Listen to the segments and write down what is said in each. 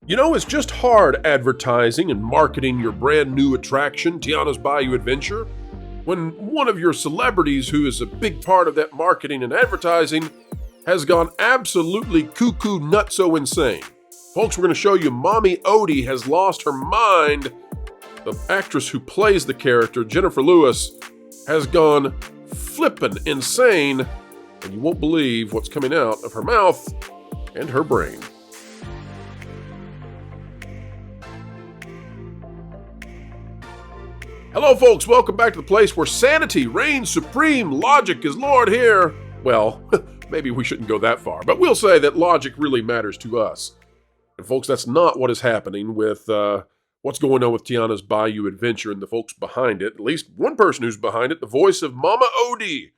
You know, it's just hard advertising and marketing your brand new attraction, Tiana's Bayou Adventure, when one of your celebrities who is a big part of that marketing and advertising has gone absolutely cuckoo nutso insane. Folks, we're going to show you Mommy Odie has lost her mind. The actress who plays the character, Jennifer Lewis, has gone flippin' insane, and you won't believe what's coming out of her mouth and her brain. Hello, folks. Welcome back to the place where sanity reigns supreme. Logic is Lord here. Well, maybe we shouldn't go that far, but we'll say that logic really matters to us. And folks, that's not what is happening with what's going on with Tiana's Bayou Adventure and the folks behind it. At least one person who's behind it, the voice of Mama Odie,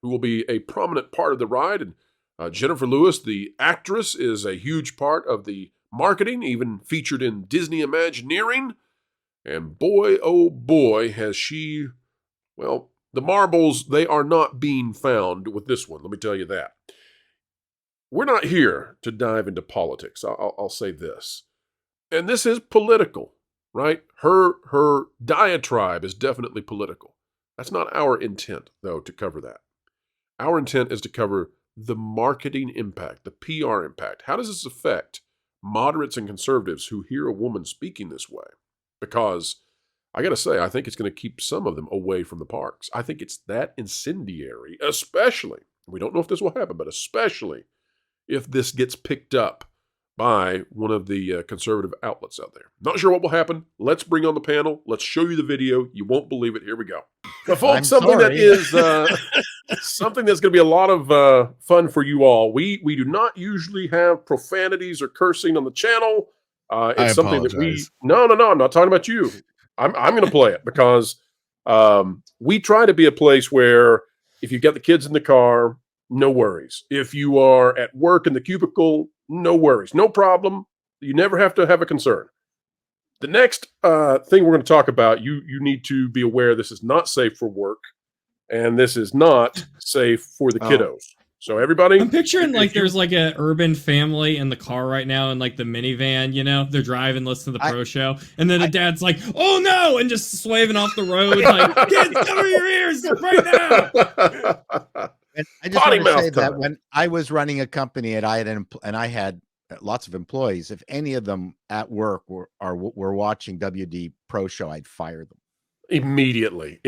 who will be a prominent part of the ride. And Jennifer Lewis, the actress, is a huge part of the marketing, even featured in Disney Imagineering. And boy, oh boy, has she, well, the marbles, they are not being found with this one. Let me tell you that. We're not here to dive into politics. I'll say this. And this is political, right? Her diatribe is definitely political. That's not our intent, though, to cover that. Our intent is to cover the marketing impact, the PR impact. How does this affect moderates and conservatives who hear a woman speaking this way? Because I got to say, I think it's going to keep some of them away from the parks. I think it's that incendiary, especially, we don't know if this will happen, but especially if this gets picked up by one of the conservative outlets out there. Not sure what will happen. Let's bring on the panel. Let's show you the video. You won't believe it. Here we go. But folks, something that is something that's going to be a lot of fun for you all. We do not usually have profanities or cursing on the channel. It's something that we no, I'm not talking about you. I'm going to play it because we try to be a place where if you get the kids in the car, no worries. If you are at work in the cubicle, no worries, no problem. You never have to have a concern. The next thing we're going to talk about, you need to be aware this is not safe for work, and this is not safe for the kiddos. So everybody, I'm picturing like there's like an urban family in the car right now in like the minivan, you know, they're driving, listening to the pro show, and then the dad's like, "Oh no!" and just slaving off the road, like, "Kids, cover your ears right now." And I just want to say that when I was running a company and I had lots of employees, if any of them at work were watching WD Pro Show, I'd fire them immediately.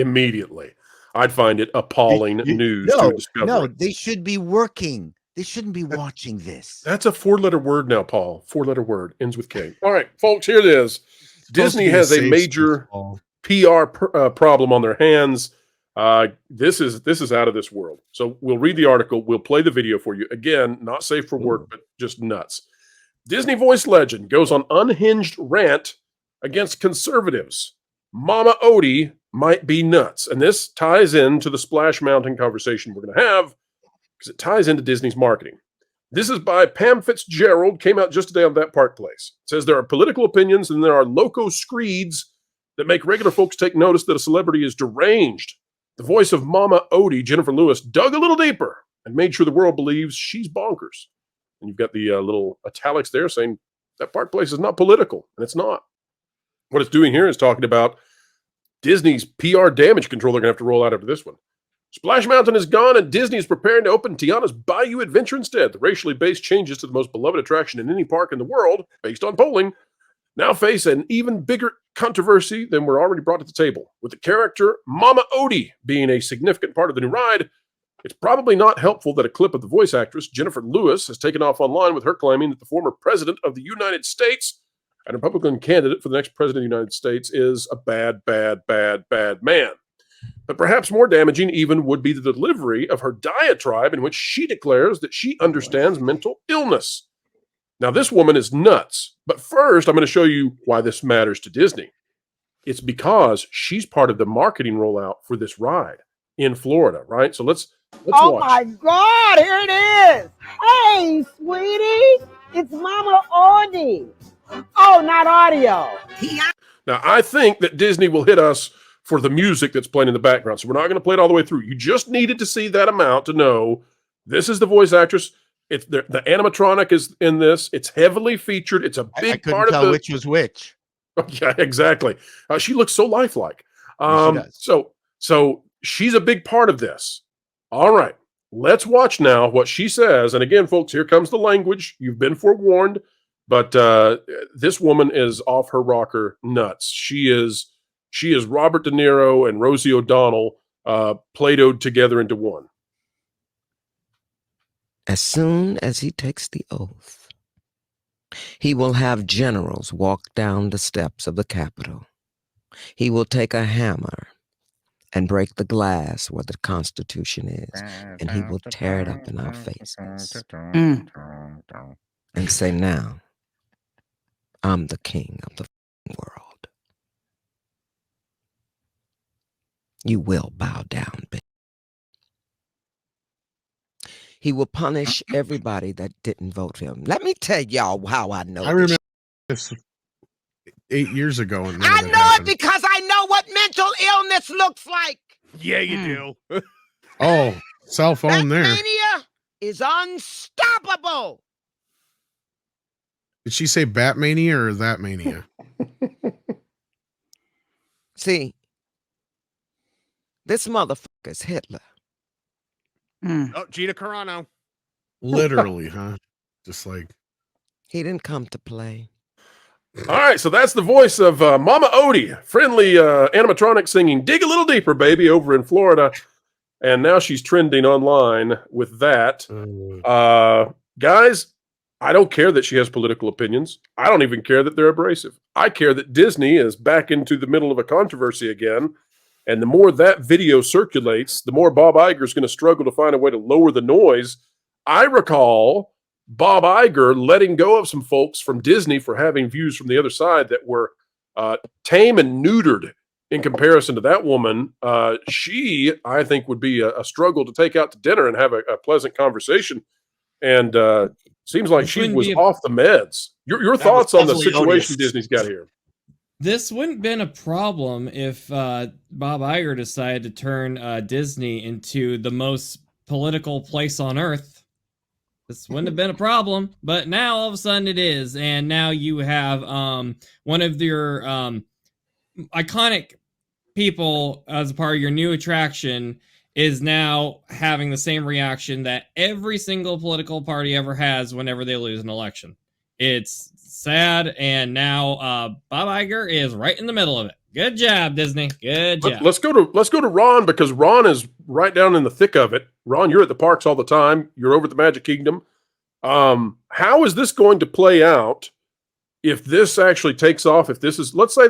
I'd find it appalling news to discover. No, they should be working. They shouldn't be watching this. That's a 4-letter word now, Paul. 4-letter word. Ends with K. All right, folks, here it is. Disney has a major PR problem on their hands. This is out of this world. So we'll read the article. We'll play the video for you. Again, not safe for work, but just nuts. Disney voice legend goes on unhinged rant against conservatives. Mama Odie might be nuts. And this ties into the Splash Mountain conversation we're going to have because it ties into Disney's marketing. This is by Pam Fitzgerald, came out just today on That Park Place. It says there are political opinions and there are loco screeds that make regular folks take notice that a celebrity is deranged. The voice of Mama Odie, Jennifer Lewis, dug a little deeper and made sure the world believes she's bonkers. And you've got the little italics there saying That Park Place is not political, and it's not. What it's doing here is talking about Disney's PR damage control they're going to have to roll out after this one. Splash Mountain is gone, and Disney is preparing to open Tiana's Bayou Adventure instead. The racially based changes to the most beloved attraction in any park in the world, based on polling, now face an even bigger controversy than were already brought to the table. With the character Mama Odie being a significant part of the new ride, it's probably not helpful that a clip of the voice actress, Jennifer Lewis, has taken off online with her claiming that the former president of the United States and Republican candidate for the next president of the United States is a bad man. But perhaps more damaging even would be the delivery of her diatribe in which she declares that she understands mental illness. Now, this woman is nuts. But first, I'm going to show you why this matters to Disney. It's because she's part of the marketing rollout for this ride in Florida, right? So let's watch. Oh my God, here it is. Hey, sweetie, it's Mama Odie. Oh, not audio. Now, I think that Disney will hit us for the music that's playing in the background. So we're not going to play it all the way through. You just needed to see that amount to know this is the voice actress. It's the animatronic is in this. It's heavily featured. It's a big part of tell which was which. Yeah, exactly. She looks so lifelike. She does. So she's a big part of this. All right, let's watch now what she says. And again, folks, here comes the language. You've been forewarned, but this woman is off her rocker nuts. She is Robert De Niro and Rosie O'Donnell Play-Doh'd together into one. As soon as he takes the oath, he will have generals walk down the steps of the Capitol. He will take a hammer and break the glass where the Constitution is, and he will tear it up in our faces and say, now, I'm the king of the world. You will bow down, bitch. He will punish everybody that didn't vote for him. Let me tell y'all how I know. I remember this 8 years ago. I know it because I know what mental illness looks like. Yeah, you do. Oh, cell phone there. Mania is unstoppable. Did she say Batmania or that mania? See, this motherfucker's Hitler. Oh, Gina Carano. Literally, huh? Just like he didn't come to play. All right, so that's the voice of Mama Odie, friendly animatronic singing "Dig a Little Deeper, Baby" over in Florida, and now she's trending online with that. Guys, I don't care that she has political opinions. I don't even care that they're abrasive. I care that Disney is back into the middle of a controversy again. And the more that video circulates, the more Bob Iger is going to struggle to find a way to lower the noise. I recall Bob Iger letting go of some folks from Disney for having views from the other side that were tame and neutered in comparison to that woman. She, I think, would be a struggle to take out to dinner and have a pleasant conversation. And seems like she was off the meds. Your thoughts on the situation Disney's got here? This wouldn't have been a problem if Bob Iger decided to turn Disney into the most political place on earth. This wouldn't have been a problem, but now all of a sudden it is. And now you have one of your iconic people as a part of your new attraction is now having the same reaction that every single political party ever has whenever they lose an election. It's sad, and now Bob Iger is right in the middle of it. Good job, Disney. Good job. Let's go to Ron, because Ron is right down in the thick of it. Ron, you're at the parks all the time. You're over at the Magic Kingdom. How is this going to play out if this actually takes off? If this is, let's say,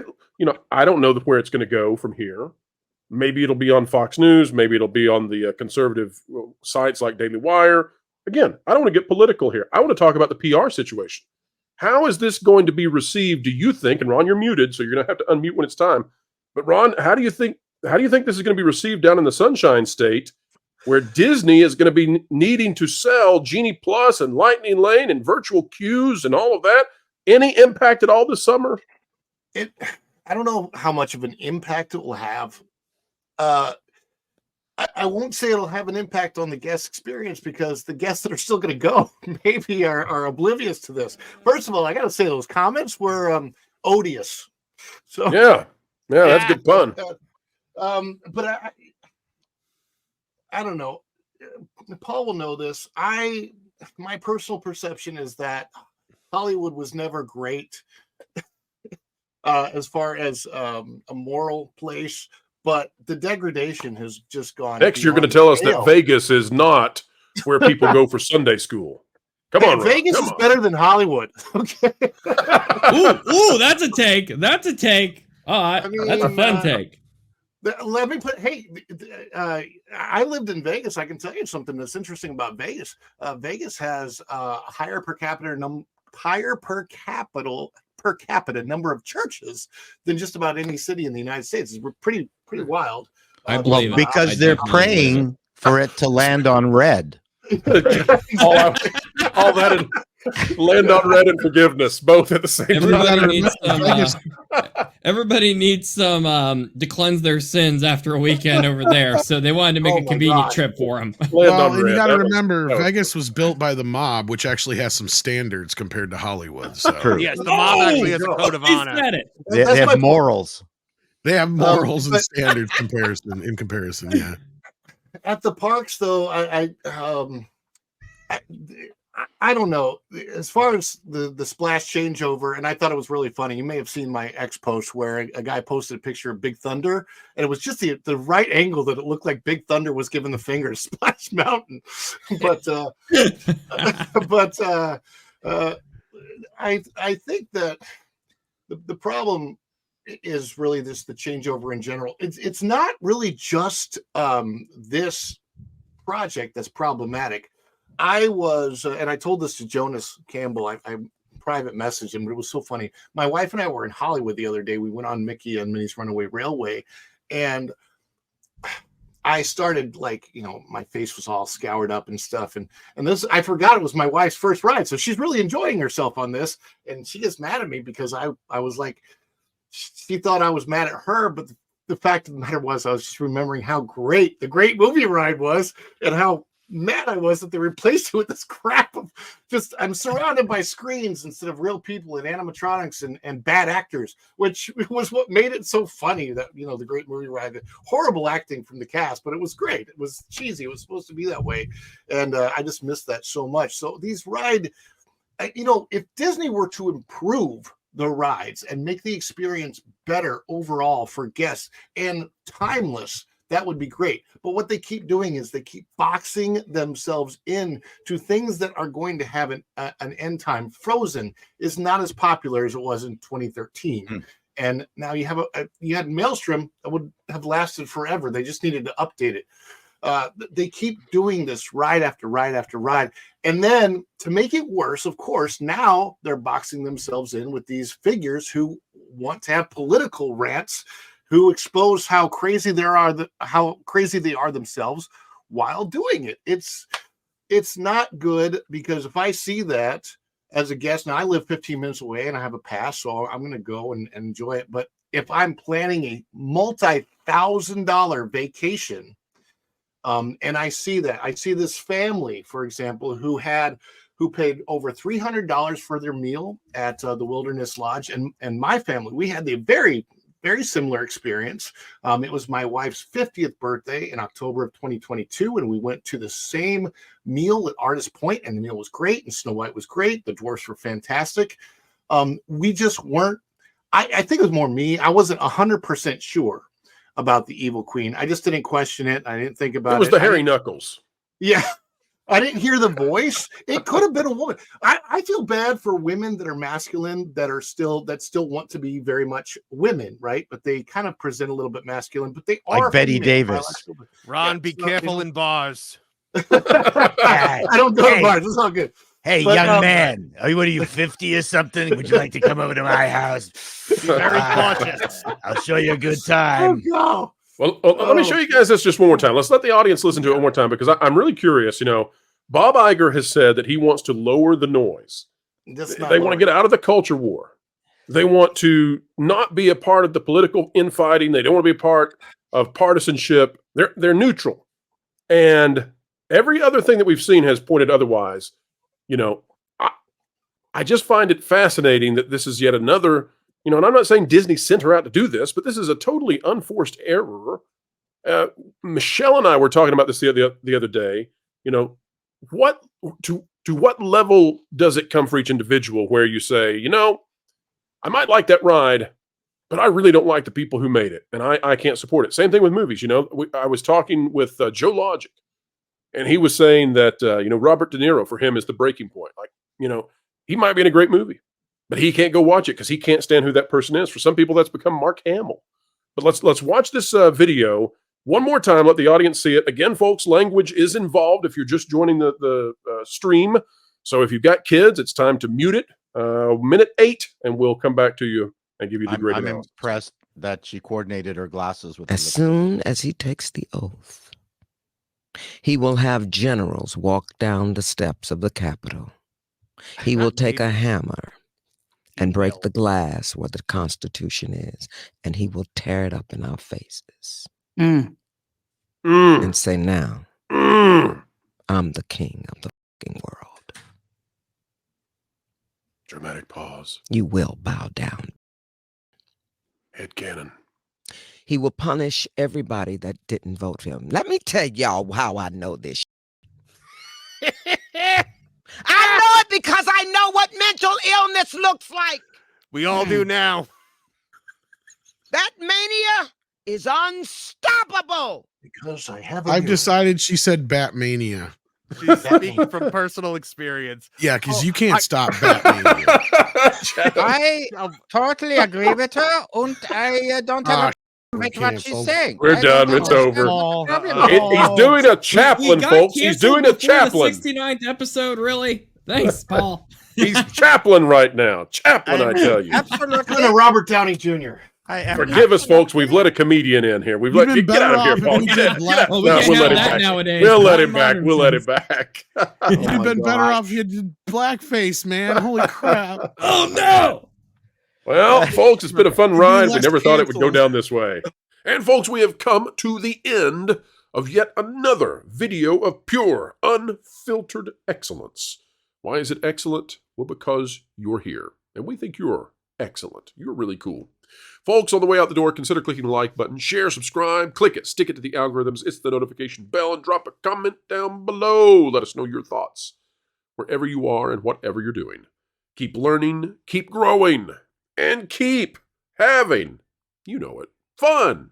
I don't know where it's going to go from here. Maybe it'll be on Fox News. Maybe it'll be on the conservative sites like Daily Wire. Again, I don't want to get political here. I want to talk about the PR situation. How is this going to be received, do you think? And Ron, you're muted, so you're going to have to unmute when it's time. But Ron, how do you think this is going to be received down in the Sunshine State, where Disney is going to be needing to sell Genie Plus and Lightning Lane and virtual queues and all of that? Any impact at all this summer? I don't know how much of an impact it will have. I won't say it'll have an impact on the guest experience, because the guests that are still going to go maybe are oblivious to this. First of all, I got to say those comments were odious. So yeah, that's a good pun. But I don't know. Paul will know this. My personal perception is that Hollywood was never great as far as a moral place. But the degradation has just gone. Next, you're going to tell us that Vegas is not where people go for Sunday school. Come on, Vegas is better than Hollywood. Okay. ooh, that's a take. That's a take. That's a fun take. Let me put. Hey, I lived in Vegas. I can tell you something that's interesting about Vegas. Vegas has higher per capita number of churches than just about any city in the United States. It's pretty wild. I believe because they're praying for it to land on red. all that Land on red and forgiveness, both at the same time. Everybody needs some to cleanse their sins after a weekend over there, so they wanted to make a convenient trip for them. Well, and you got to remember, Vegas was built by the mob, which actually has some standards compared to Hollywood. So. True. Yes, the mob actually has a code of honor. They have morals. They have morals and standards in comparison. Yeah. At the parks, though, I don't know. As far as the splash changeover, and I thought it was really funny. You may have seen my X post where a guy posted a picture of Big Thunder, and it was just the right angle that it looked like Big Thunder was giving the finger to Splash Mountain. But I think that the problem is really the changeover in general. It's not really just this project that's problematic. I was, and I told this to Jonas Campbell. I private messaged him, but it was so funny. My wife and I were in Hollywood the other day. We went on Mickey and Minnie's Runaway Railway, and I started my face was all scoured up and stuff. And this, I forgot it was my wife's first ride. So she's really enjoying herself on this. And she gets mad at me because I was like, she thought I was mad at her, but the fact of the matter was I was just remembering how great the Great Movie Ride was and how mad I was that they replaced it with this crap of just, I'm surrounded by screens instead of real people and animatronics and bad actors, which was what made it so funny that, the Great Movie Ride, horrible acting from the cast, but it was great. It was cheesy. It was supposed to be that way. And I just missed that so much. So these ride, if Disney were to improve the rides and make the experience better overall for guests and timeless, that would be great. But what they keep doing is they keep boxing themselves in to things that are going to have an end time. Frozen is not as popular as it was in 2013. And now you have you had Maelstrom that would have lasted forever. They just needed to update it. They keep doing this ride after ride after ride. And then to make it worse, of course, now they're boxing themselves in with these figures who want to have political rants, who expose how crazy they are themselves while doing it. It's not good, because if I see that as a guest, now I live 15 minutes away and I have a pass, so I'm going to go and enjoy it. But if I'm planning a multi-$1,000 vacation, and I see this family, for example, who paid over $300 for their meal at the Wilderness Lodge, and my family, we had the very, very similar experience. It was my wife's 50th birthday in October of 2022, and we went to the same meal at Artist Point, and the meal was great, and Snow White was great. The dwarfs were fantastic. We just weren't. I think it was more me. I wasn't 100% sure about the Evil Queen. I just didn't question it. I didn't think about it. It was the hairy knuckles. Yeah. I didn't hear the voice. It could have been a woman. I feel bad for women that are masculine, that still want to be very much women, right? But they kind of present a little bit masculine, but they are like Betty Davis. Ron, be careful in bars. I don't go to bars. It's all good. Hey, young man, what are you, 50 or something? Would you like to come over to my house? Very cautious. I'll show you a good time. Oh, no. Well, let me show you guys this just one more time. Let's let the audience listen to it one more time, because I'm really curious. Bob Iger has said that he wants to lower the noise. They want to get out of the culture war. They want to not be a part of the political infighting. They don't want to be a part of partisanship. They're neutral. And every other thing that we've seen has pointed otherwise. I just find it fascinating that this is yet another, and I'm not saying Disney sent her out to do this, but this is a totally unforced error. Michelle and I were talking about this the other day. What to what level does it come for each individual where you say, I might like that ride, but I really don't like the people who made it, and I can't support it. Same thing with movies. I was talking with Joe Logic, and he was saying that, Robert De Niro, for him, is the breaking point. He might be in a great movie, but he can't go watch it because he can't stand who that person is. For some people, that's become Mark Hamill. But let's watch this video one more time. Let the audience see it. Again, folks, language is involved if you're just joining the stream. So if you've got kids, it's time to mute it. Minute 8, and we'll come back to you and give you the great analysis. I'm impressed that she coordinated her glasses with. As soon as he takes the oath, he will have generals walk down the steps of the Capitol. He will take a hammer and break the glass where the Constitution is, and he will tear it up in our faces. And say, now, I'm the king of the fucking world. Dramatic pause. You will bow down. Headcanon. He will punish everybody that didn't vote for him. Let me tell y'all how I know this. I know it because I know what mental illness looks like. We all do now. That mania is unstoppable. Because I have. I've decided she said Batmania. She's speaking from personal experience. Yeah, because you can't stop Batmania. I totally agree with her, and I don't have a with what she's saying. We're done. It's over. He's doing a Chaplin, folks. He's doing a Chaplin. 69th episode, really? Thanks, Paul. He's Chaplin right now. Chaplin, I tell you. Absolutely. Robert Downey Jr. Forgive us, folks. We've let a comedian in here. We've let you get out of here, folks. Well, we can't have that nowadays. We'll let him back. We'll let him back. You'd have been better off if you did blackface, man. Holy crap. Oh, no. Well, folks, it's been a fun ride. We never thought it would go down this way. And, folks, we have come to the end of yet another video of pure, unfiltered excellence. Why is it excellent? Well, because you're here. And we think you're excellent. You're really cool. Folks, on the way out the door, consider clicking the like button, share, subscribe, click it, stick it to the algorithms, it's the notification bell, and drop a comment down below. Let us know your thoughts wherever you are and whatever you're doing. Keep learning, keep growing, and keep having, you know it, fun.